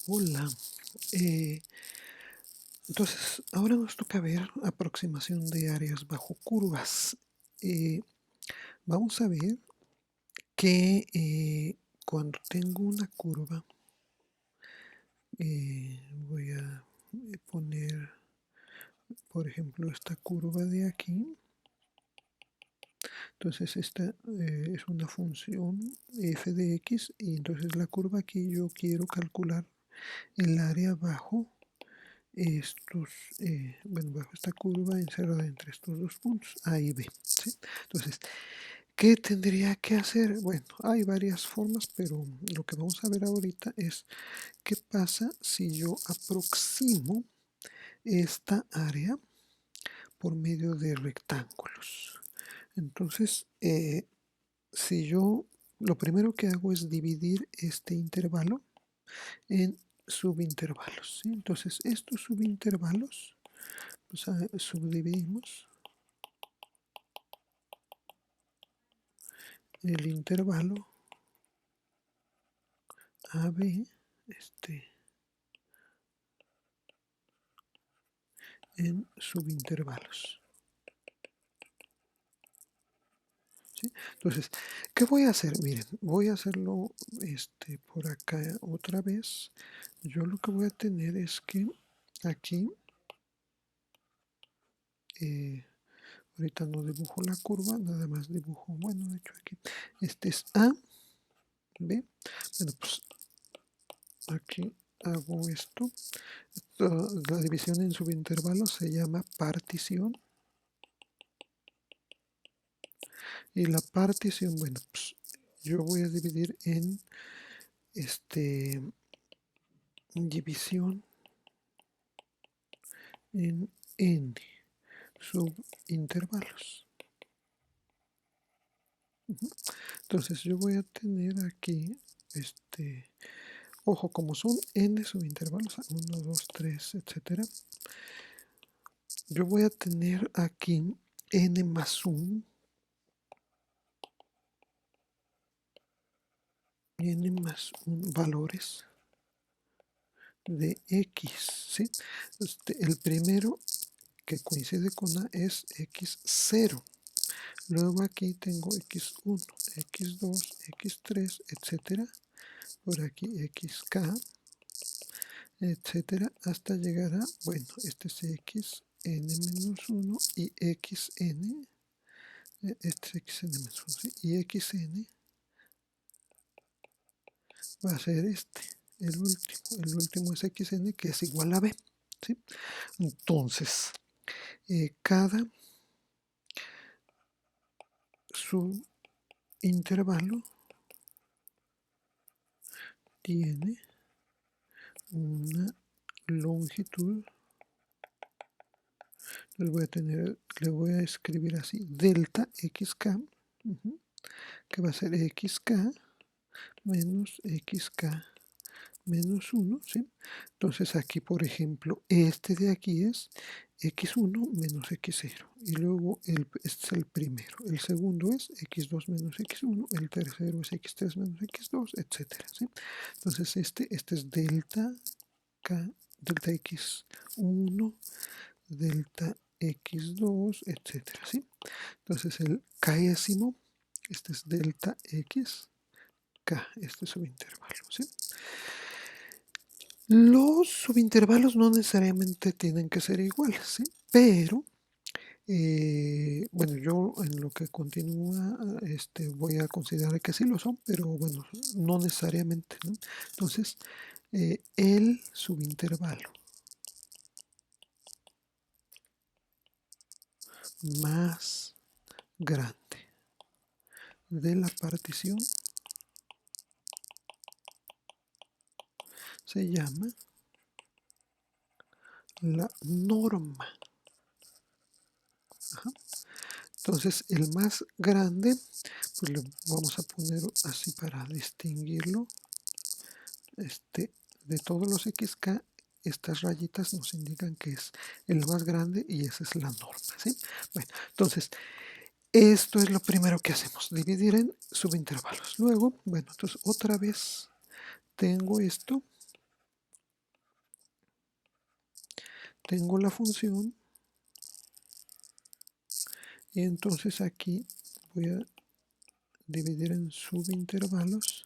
Hola. eh, entonces, ahora nos toca ver aproximación de áreas bajo curvas. Eh, Vamos a ver que cuando tengo una curva, voy a poner, por ejemplo, esta curva de aquí. Entonces, esta es una función f de x, y entonces la curva aquí yo quiero calcular el área bajo estos, bajo esta curva encerrada entre estos dos puntos, A y B, ¿sí? Entonces, ¿qué tendría que hacer? Bueno, hay varias formas, pero lo que vamos a ver ahorita es qué pasa si yo aproximo esta área por medio de rectángulos. Entonces, si yo lo primero que hago es dividir este intervalo en subintervalos, ¿sí? Entonces, estos subintervalos, pues subdividimos el intervalo AB en subintervalos, ¿sí? Entonces, ¿qué voy a hacer? Miren, voy a hacerlo por acá otra vez. Yo lo que voy a tener es que aquí, ahorita no dibujo la curva, nada más dibujo, bueno, de hecho aquí, este es A, B. Bueno, pues aquí hago esto. La división en subintervalos se llama partición. Y la partición, bueno, pues yo voy a dividir en división en n subintervalos. Entonces yo voy a tener aquí, ojo, como son n subintervalos, 1, 2, 3, etcétera, yo voy a tener aquí n más 1, n más 1 valores de x, ¿sí? El primero que coincide con A es x0. Luego aquí tengo x1, x2, x3, etcétera. Por aquí xk, etcétera, hasta llegar a, bueno, este es xn-1 y xn, este es xn-1, ¿sí? Y xn va a ser el último es xn, que es igual a b, ¿sí? Entonces, cada subintervalo tiene una longitud. Le voy a escribir así, delta xk, que va a ser xk menos xk menos 1, ¿sí? Entonces aquí, por ejemplo, este de aquí es x1 menos x0. Y luego este es el primero. El segundo es x2 menos x1. El tercero es x3 menos x2, etcétera, ¿sí? Entonces este es delta k, delta x1, delta x2, etcétera, ¿sí? Entonces el késimo, este es delta x, k, este subintervalo, ¿sí? Los subintervalos no necesariamente tienen que ser iguales, ¿sí? Pero, bueno, yo en lo que continúa voy a considerar que sí lo son, pero bueno, no necesariamente, ¿no? Entonces, el subintervalo más grande de la partición se llama la norma. Ajá. Entonces, el más grande, pues le vamos a poner así para distinguirlo. De todos los xk, estas rayitas nos indican que es el más grande y esa es la norma, ¿sí? Bueno, entonces, esto es lo primero que hacemos, dividir en subintervalos. Luego, bueno, entonces otra vez tengo esto tengo la función y entonces aquí voy a dividir en subintervalos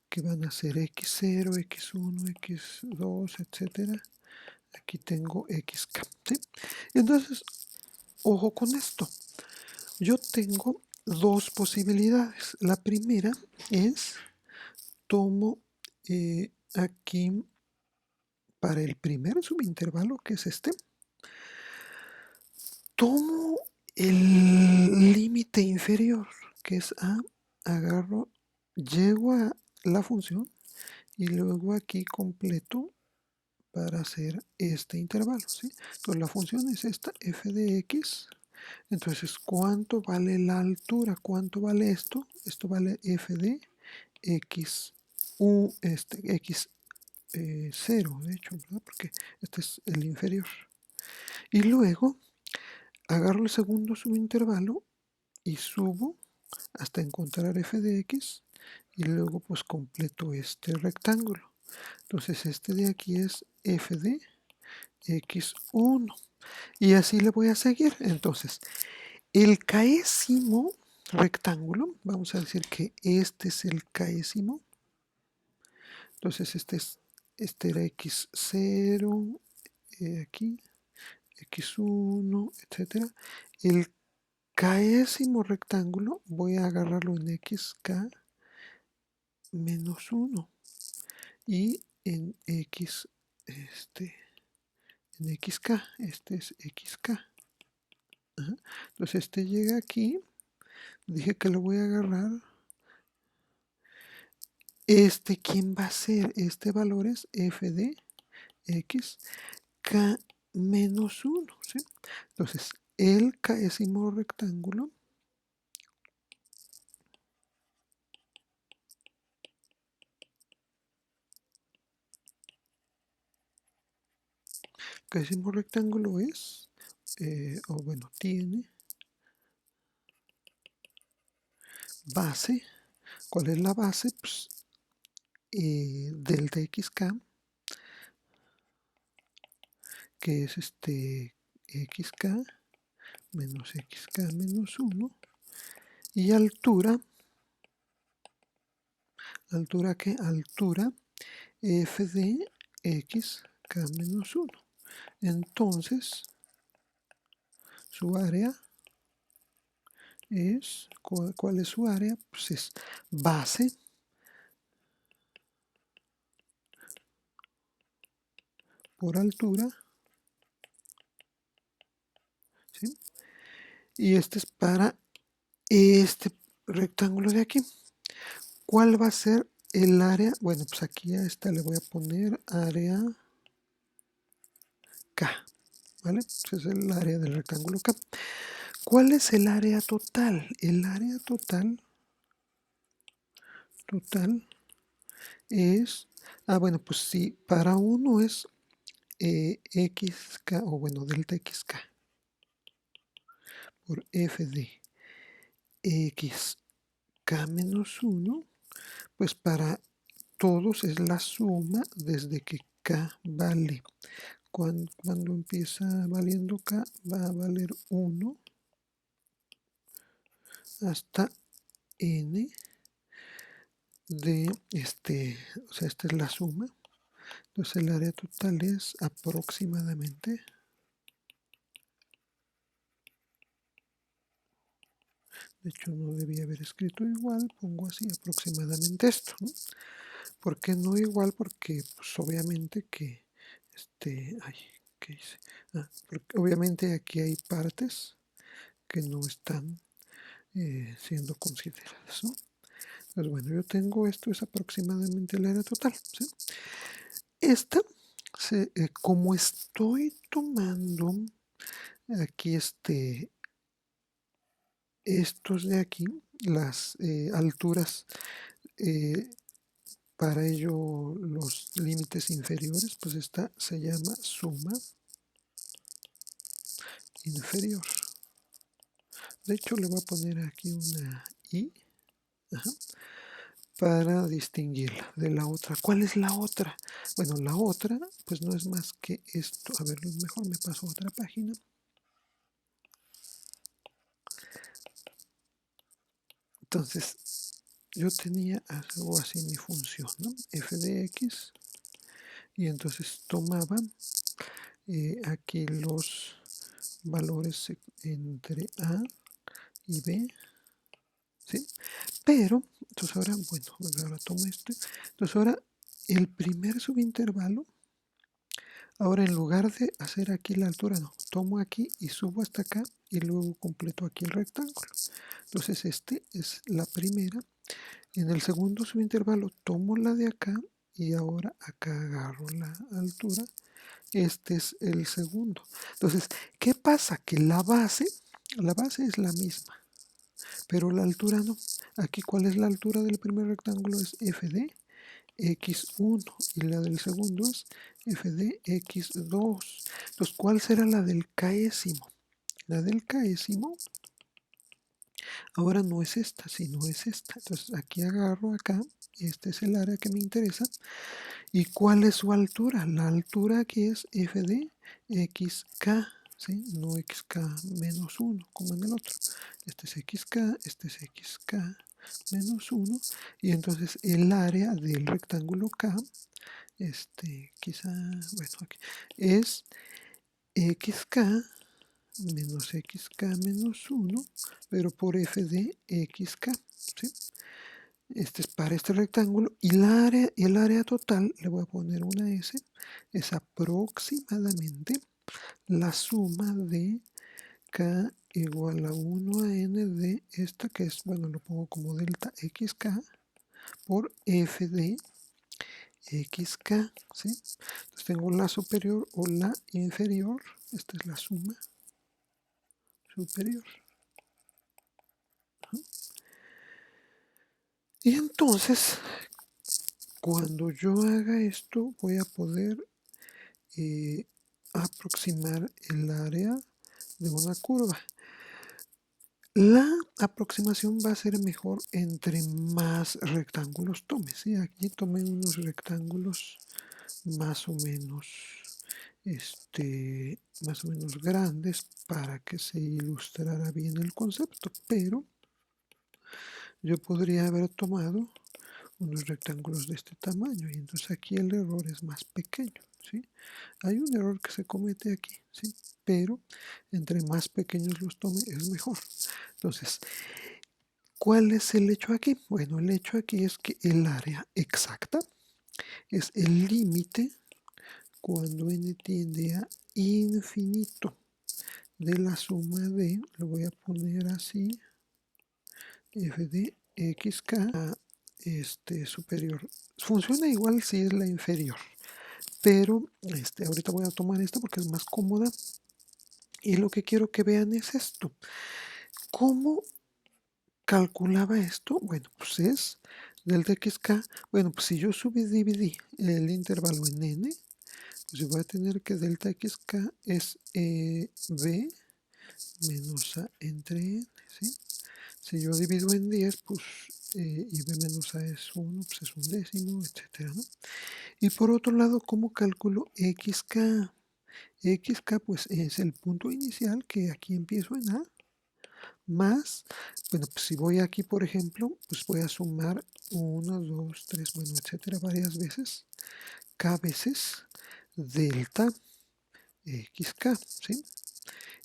que van a ser x0, x1, x2, etcétera. Aquí tengo xk, ¿sí? Entonces, ojo con esto. Yo tengo dos posibilidades. La primera es, tomo aquí para el primer subintervalo, que es este, tomo el límite inferior, que es a, agarro, llego a la función y luego aquí completo para hacer este intervalo, ¿sí? Entonces la función es esta, f de x. Entonces, ¿cuánto vale la altura? ¿Cuánto vale esto? Esto vale f de x, x 0, de hecho, ¿verdad? Porque este es el inferior. Y luego agarro el segundo subintervalo y subo hasta encontrar f de x y luego pues completo este rectángulo. Entonces este de aquí es f de x1 y así le voy a seguir. Entonces el késimo rectángulo, vamos a decir que este es el késimo. Entonces este era x0, aquí, x1, etcétera. El késimo rectángulo voy a agarrarlo en xk menos 1 y en en xk, este es xk. Ajá. Entonces este llega aquí, dije que lo voy a agarrar. ¿Quién va a ser? Este valor es f de x k menos 1, ¿sí? Entonces el késimo rectángulo, es, o bueno, tiene base. ¿Cuál es la base? Pues delta xk, que es xk menos xk menos 1, y altura, ¿altura qué? Altura f de x k menos 1. Entonces, su área es, ¿cuál es su área? Pues es base por altura, ¿sí? Y este es para este rectángulo de aquí. ¿Cuál va a ser el área? Bueno, pues aquí a esta le voy a poner área K, ¿vale? Ese es el área del rectángulo K. ¿Cuál es el área total? El área total es, bueno, pues si para uno es xk, o bueno, delta xk por f de xk menos 1, pues para todos es la suma desde que k vale. Cuando empieza valiendo k, va a valer 1 hasta n de o sea, esta es la suma. Entonces el área total es aproximadamente, de hecho no debía haber escrito igual, pongo así aproximadamente esto, ¿no? ¿Por qué no igual? Porque pues obviamente que, ay, ¿qué hice? Porque obviamente aquí hay partes que no están siendo consideradas, ¿no? Pues bueno, yo tengo esto, es aproximadamente el área total, ¿sí? Esta, como estoy tomando aquí estos de aquí, las alturas, para ello los límites inferiores, pues esta se llama suma inferior. De hecho le voy a poner aquí una i, ajá, para distinguirla de la otra. ¿Cuál es la otra? Bueno, la otra pues no es más que esto. A ver, mejor me paso a otra página. Entonces, yo tenía algo así mi función, ¿no? F de X, y entonces tomaba aquí los valores entre A y B, ¿sí? Pero, entonces ahora, bueno, ahora tomo este. Entonces ahora, el primer subintervalo, ahora en lugar de hacer aquí la altura, no, tomo aquí y subo hasta acá y luego completo aquí el rectángulo. Entonces este es la primera. En el segundo subintervalo tomo la de acá y ahora acá agarro la altura. Este es el segundo. Entonces, ¿qué pasa? Que la base es la misma, pero la altura no. Aquí, ¿cuál es la altura del primer rectángulo? Es f de x1 y la del segundo es f de x2. Entonces, ¿cuál será la del késimo? La del késimo ahora no es esta, sino es esta. Entonces, aquí agarro acá, este es el área que me interesa. ¿Y cuál es su altura? La altura aquí es f de xk, ¿sí? No xk menos 1, como en el otro. Este es xk, este es xk menos 1. Y entonces el área del rectángulo k, quizá, bueno, aquí, es xk menos xk menos 1, pero por f de xk, ¿sí? Este es para este rectángulo, y el área total, le voy a poner una S, es aproximadamente la suma de K igual a 1 a N de esta, que es, bueno, lo pongo como delta XK por F de XK, ¿sí? Entonces tengo la superior o la inferior, esta es la suma superior. Y entonces, cuando yo haga esto, voy a poder aproximar el área de una curva. La aproximación va a ser mejor entre más rectángulos tome, ¿sí? Aquí tomé unos rectángulos más o menos, más o menos grandes para que se ilustrara bien el concepto, pero yo podría haber tomado unos rectángulos de este tamaño y entonces aquí el error es más pequeño, ¿sí? Hay un error que se comete aquí, ¿sí? Pero entre más pequeños los tome es mejor. Entonces, ¿cuál es el hecho aquí? Bueno, el hecho aquí es que el área exacta es el límite cuando n tiende a infinito de la suma de, lo voy a poner así, f de xk a superior. Funciona igual si es la inferior, pero ahorita voy a tomar esta porque es más cómoda. Y lo que quiero que vean es esto. ¿Cómo calculaba esto? Bueno, pues es delta xk. Bueno, pues si yo subdividí el intervalo en n, pues yo voy a tener que delta xk es b menos a entre n, ¿sí? Si yo divido en 10, pues y b menos a es 1, pues es un décimo, etcétera, ¿no? Y por otro lado, ¿cómo calculo xk? Xk pues es el punto inicial, que aquí empiezo en A, más, bueno, pues si voy aquí, por ejemplo, pues voy a sumar 1, 2, 3, bueno, etcétera, varias veces, k veces delta xk, ¿sí?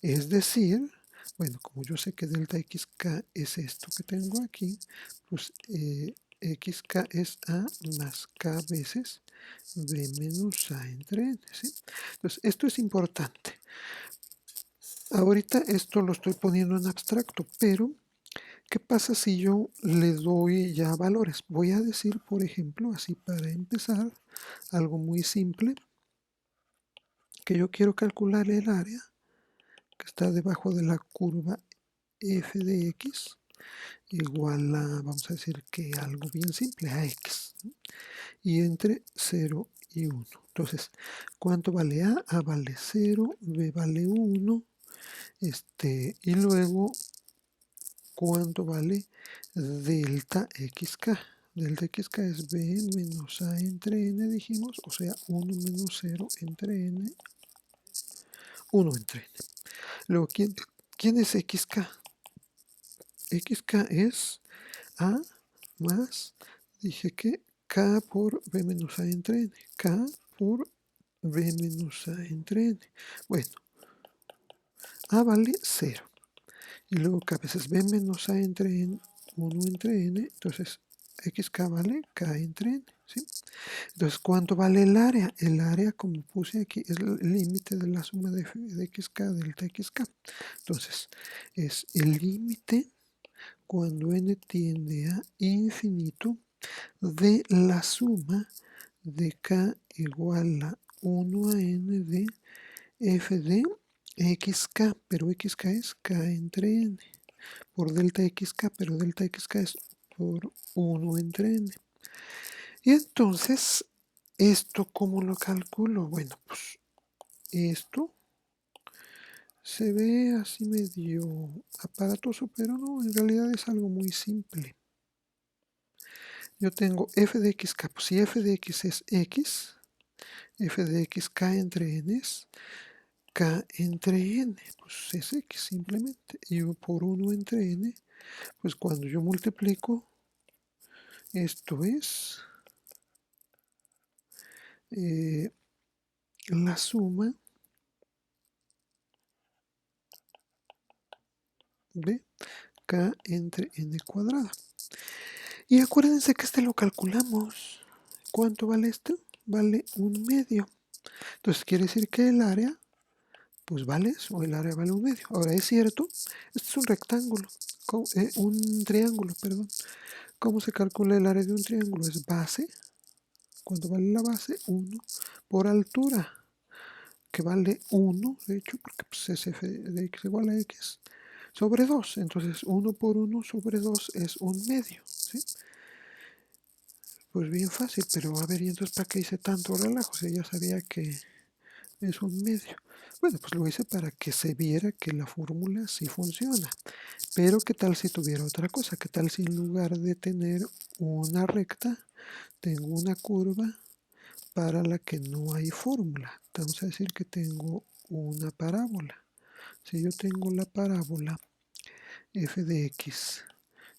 Es decir, bueno, como yo sé que delta xk es esto que tengo aquí, pues xk es a más k veces b menos a entre n, ¿sí? Entonces, esto es importante. Ahorita esto lo estoy poniendo en abstracto, pero ¿qué pasa si yo le doy ya valores? Voy a decir, por ejemplo, así para empezar, algo muy simple, que yo quiero calcular el área que está debajo de la curva f de x igual a, vamos a decir que algo bien simple, a x, ¿no? Y entre 0 y 1. Entonces, ¿cuánto vale A? A vale 0, B vale 1, y luego, ¿cuánto vale delta xk? delta xk es b menos a entre n, dijimos, o sea, 1 menos 0 entre n, 1 entre n. Luego, ¿quién es xk? Xk es a más, dije que k por b menos a entre n, k por b menos a entre n. Bueno, a vale 0. Y luego k veces b menos a entre n, 1 entre n, entonces xk vale k entre n, ¿sí? Entonces, ¿cuánto vale el área? El área, como puse aquí, es el límite de la suma de xk delta xk. Entonces, es el límite cuando n tiende a infinito de la suma de k igual a 1 a n de f de xk, pero xk es k entre n, por delta xk, pero delta xk es por 1 entre n. Y entonces, ¿esto cómo lo calculo? Bueno, pues esto se ve así medio aparatoso, pero no, en realidad es algo muy simple. Yo tengo f de xk, pues si f de x es x, f de x k entre n es k entre n, pues es x simplemente. Y por 1 entre n, pues cuando yo multiplico, esto es la suma de k entre n cuadrada. Y acuérdense que este lo calculamos. ¿Cuánto vale esto? Vale 1/2. Entonces quiere decir que el área, pues vale eso, el área vale 1/2. Ahora es cierto, este es un rectángulo, un triángulo, perdón. ¿Cómo se calcula el área de un triángulo? Es base, ¿cuánto vale la base? 1 por altura, que vale 1, de hecho, porque pues, es f de x igual a x sobre 2. Entonces 1 por 1 sobre 2 es 1/2, ¿sí? Pues bien fácil, pero a ver, ¿y entonces para qué hice tanto relajo? Si ya sabía que es 1/2. Bueno, pues lo hice para que se viera que la fórmula sí funciona. Pero ¿qué tal si tuviera otra cosa? ¿Qué tal si en lugar de tener una recta, tengo una curva para la que no hay fórmula? Vamos a decir que tengo una parábola. Si yo tengo la parábola f de x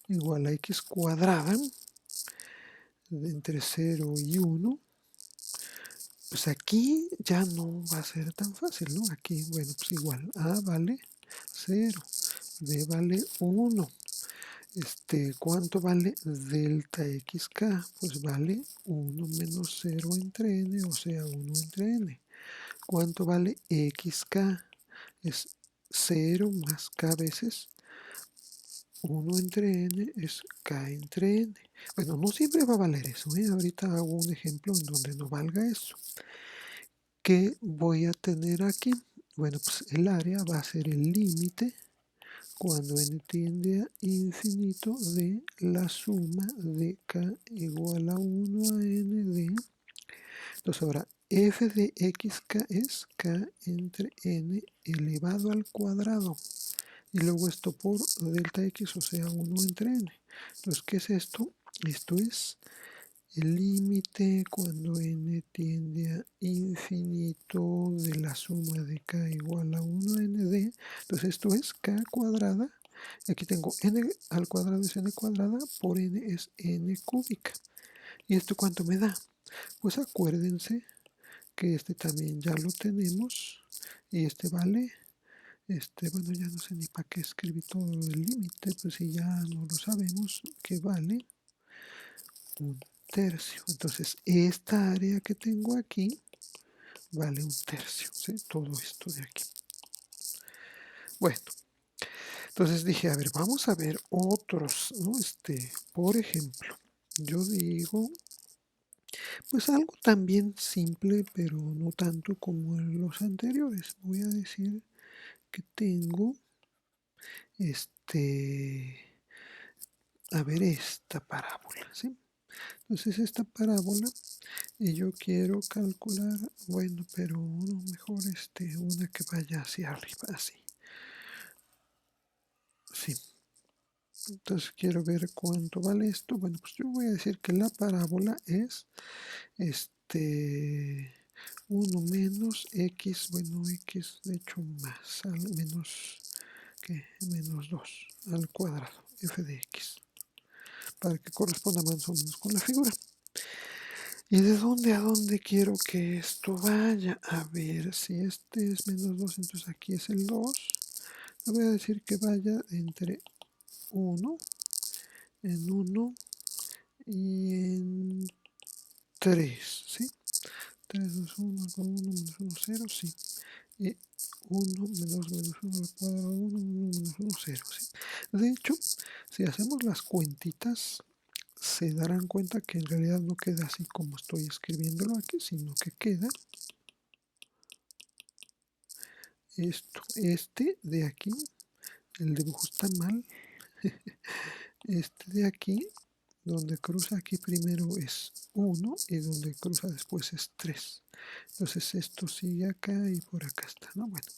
igual a x cuadrada entre 0 y 1, pues aquí ya no va a ser tan fácil, ¿no? Aquí, bueno, pues igual, a vale 0, b vale 1. ¿Cuánto vale delta xk? Pues vale 1 menos 0 entre n, o sea, 1 entre n. ¿Cuánto vale xk? Es 0 más k veces 1 entre n es k entre n. Bueno, no siempre va a valer eso, ¿eh? Ahorita hago un ejemplo en donde no valga eso. ¿Qué voy a tener aquí? Bueno, pues el área va a ser el límite cuando n tiende a infinito de la suma de k igual a 1 a n de... Entonces ahora f de xk es k entre n elevado al cuadrado. Y luego esto por delta x, o sea 1 entre n. Entonces, ¿qué es esto? Esto es el límite cuando n tiende a infinito de la suma de k igual a 1 a n de, entonces esto es k cuadrada, y aquí tengo n al cuadrado es n cuadrada, por n es n cúbica. ¿Y esto cuánto me da? Pues acuérdense que este también ya lo tenemos, y este vale, bueno, ya no sé ni para qué escribí todo el límite, pues si ya no lo sabemos, que vale 1/3. Entonces, esta área que tengo aquí vale 1/3, ¿sí? Todo esto de aquí. Bueno, entonces dije, a ver, vamos a ver otros, ¿no? Por ejemplo, yo digo, pues algo también simple, pero no tanto como en los anteriores. Voy a decir que tengo, a ver, esta parábola, ¿sí? Entonces esta parábola, y yo quiero calcular, bueno, pero no, mejor una que vaya hacia arriba, así. Sí. Entonces quiero ver cuánto vale esto. Bueno, pues yo voy a decir que la parábola es 1 menos x, bueno, x de hecho más, al menos, ¿qué? Menos 2 al cuadrado, f de x, para que corresponda más o menos con la figura. ¿Y de dónde a dónde quiero que esto vaya? A ver, si este es menos 2, entonces aquí es el 2. Le voy a decir que vaya entre 1, en 1 y en 3, ¿sí? 3, 2, 1, 1, menos 1, 0, sí. Y 1 menos 1 al cuadrado, 1, 1 menos 1, 0, ¿sí? De hecho, si hacemos las cuentitas, se darán cuenta que en realidad no queda así como estoy escribiéndolo aquí, sino que queda esto, de aquí, el dibujo está mal, este de aquí, donde cruza aquí primero es 1 y donde cruza después es 3. Entonces esto sigue acá y por acá está, ¿no? Bueno,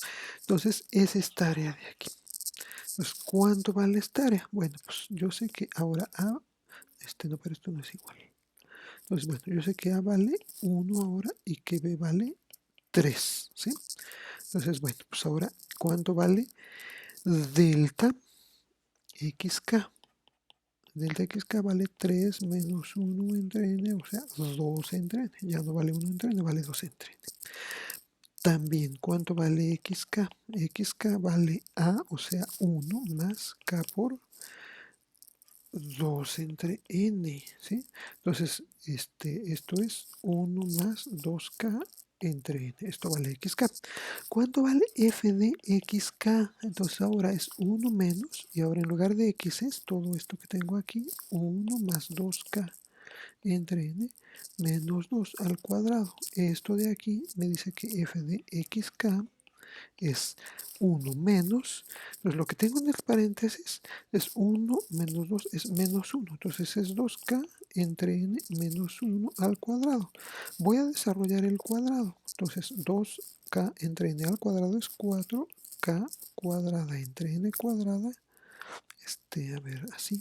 entonces es esta área de aquí. Entonces, ¿cuánto vale esta área? Bueno, pues yo sé que ahora A, no, pero esto no es igual. Entonces, bueno, yo sé que A vale 1 ahora y que B vale 3, ¿sí? Entonces, bueno, pues ahora, ¿cuánto vale delta xk? Delta xk vale 3 menos 1 entre n, o sea, 2 entre n. Ya no vale 1 entre n, vale 2 entre n. También, ¿cuánto vale xk? Xk vale A, o sea, 1 más k por 2 entre n, ¿sí? Entonces, esto es 1 más 2k entre n. Esto vale xk. ¿Cuánto vale f de xk? Entonces ahora es 1 menos, y ahora en lugar de x es todo esto que tengo aquí, 1 más 2k entre n menos 2 al cuadrado. Esto de aquí me dice que f de xk es 1 menos, entonces lo que tengo en el paréntesis es 1 menos 2 es menos 1, entonces es 2k entre n menos 1 al cuadrado. Voy a desarrollar el cuadrado, entonces 2k entre n al cuadrado es 4k cuadrada entre n cuadrada, a ver, así,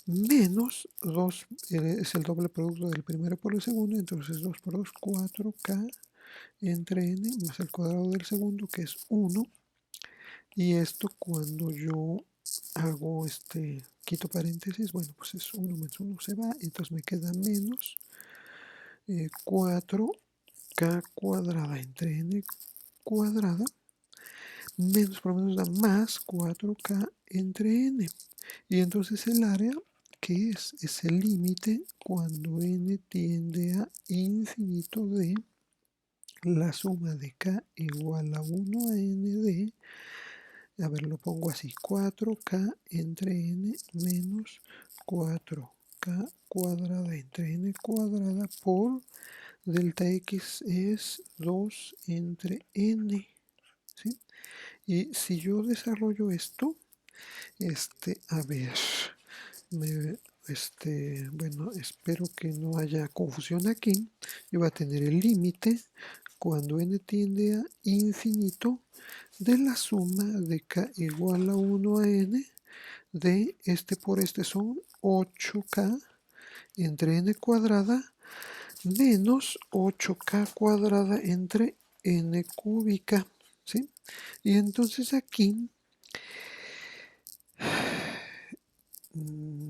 menos 2, es el doble producto del primero por el segundo, entonces 2 por 2, 4k entre n más el cuadrado del segundo, que es 1, y esto cuando yo hago quito paréntesis, bueno, pues es 1 menos 1 se va, entonces me queda menos 4k cuadrada entre n cuadrada, menos por lo menos da más 4k entre n. Y entonces el área, ¿qué es? Es el límite cuando n tiende a infinito de la suma de k igual a 1 a n de, a ver, lo pongo así, 4k entre n menos 4k cuadrada entre n cuadrada por delta x es 2 entre n, ¿sí? Y si yo desarrollo esto, a ver, bueno, espero que no haya confusión aquí. Yo voy a tener el límite cuando n tiende a infinito de la suma de k igual a 1 a n de por son 8k entre n cuadrada menos 8k cuadrada entre n cúbica, ¿sí? Y entonces aquí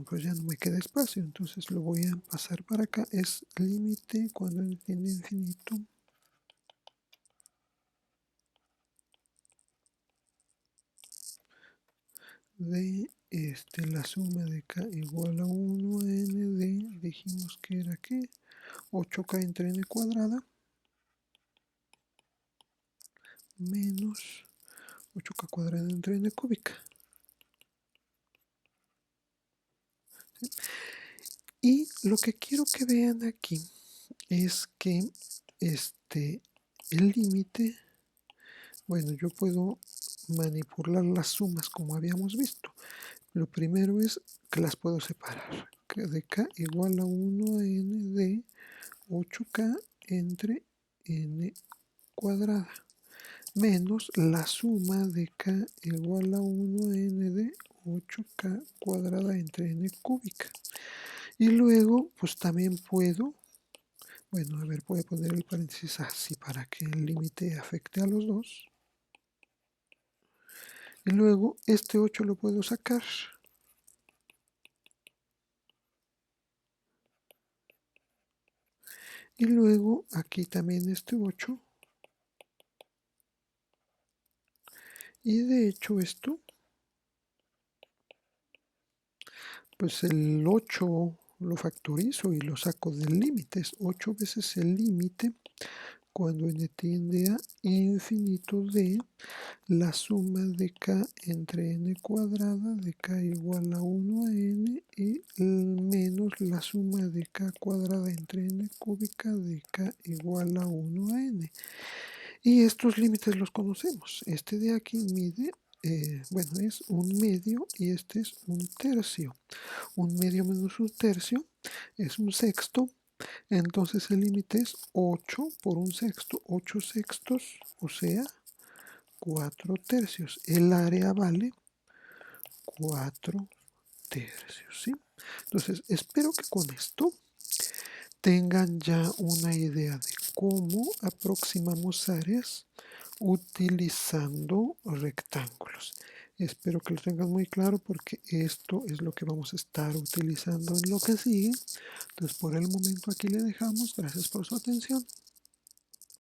pues ya no me queda espacio, entonces lo voy a pasar para acá. Es límite cuando n tiende a infinito de la suma de k igual a 1 a n de, dijimos que era que 8k entre n cuadrada menos 8k cuadrada entre n cúbica. ¿Sí? Y lo que quiero que vean aquí es que el límite, bueno, yo puedo manipular las sumas como habíamos visto. Lo primero es que las puedo separar. De k igual a 1 a n de 8k entre n cuadrada menos la suma de k igual a 1 a n de 8k cuadrada entre n cúbica. Y luego, pues también puedo, bueno, a ver, voy a poner el paréntesis así para que el límite afecte a los dos. Y luego este 8 lo puedo sacar. Y luego aquí también este 8. Y de hecho esto, pues el 8 lo factorizo y lo saco del límite. Es 8 veces el límite cuando n tiende a infinito de la suma de k entre n cuadrada de k igual a 1 a n y menos la suma de k cuadrada entre n cúbica de k igual a 1 a n. Y estos límites los conocemos. Este de aquí mide, bueno, es un medio y este es un tercio. Un medio menos un tercio es un sexto. Entonces el límite es 8 por un sexto, 8 sextos, o sea, 4 tercios. El área vale 4 tercios, ¿sí? Entonces, espero que con esto tengan ya una idea de cómo aproximamos áreas utilizando rectángulos. Espero que lo tengan muy claro porque esto es lo que vamos a estar utilizando en lo que sigue. Entonces, por el momento aquí le dejamos. Gracias por su atención.